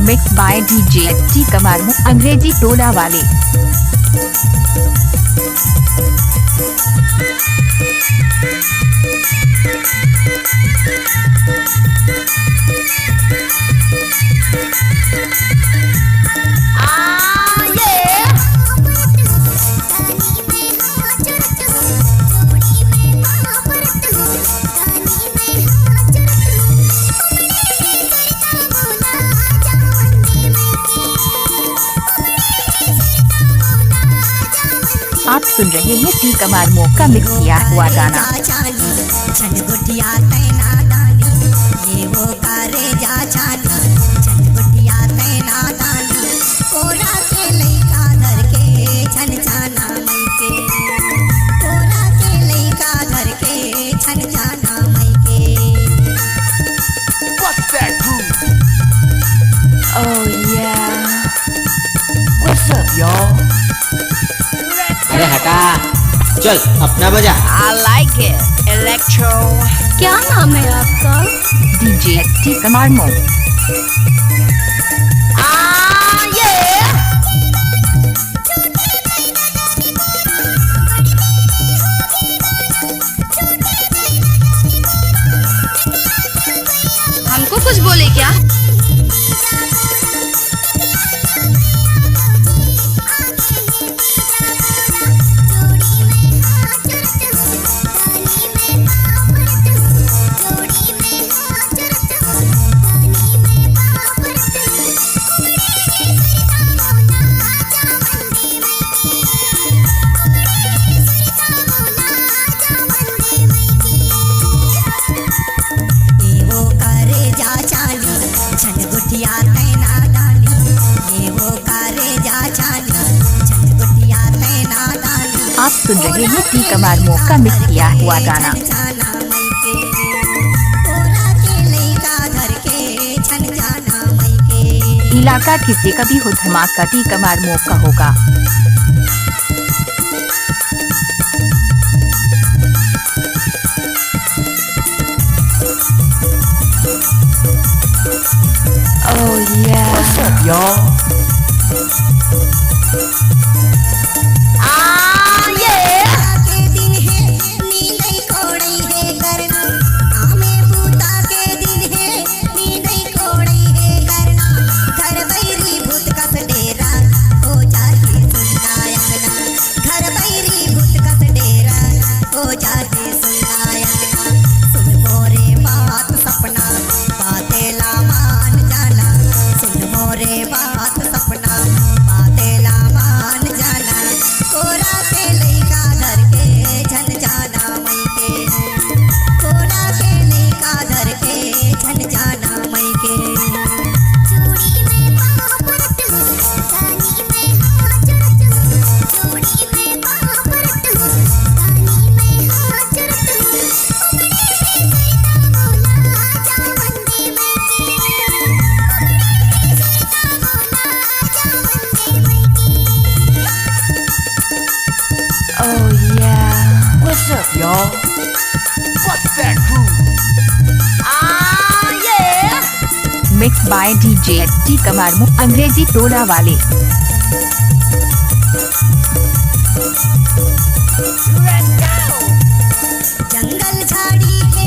Mix by DJ T Kumar अंग्रेजी टोला वाले। आप सुन रहे हैं टी कमार का मिक्स किया हुआ गाना। अरे हटा, चल अपना बजा। I like it, electro। क्या नाम है आपका? DJ T Kumar. हमको कुछ बोले क्या? आप सुन रहे हैं टी कमार का मिक्स किया हुआ गाना। इलाका किसी का भी हो धमाका टी कमार का होगा। Oh yeah. What's up, y'all? Oh yeah. What's up, y'all? What's that groove? Yeah. Mixed by DJ T Kumar अंग्रेजी टोला वाले। जंगल झाड़ी के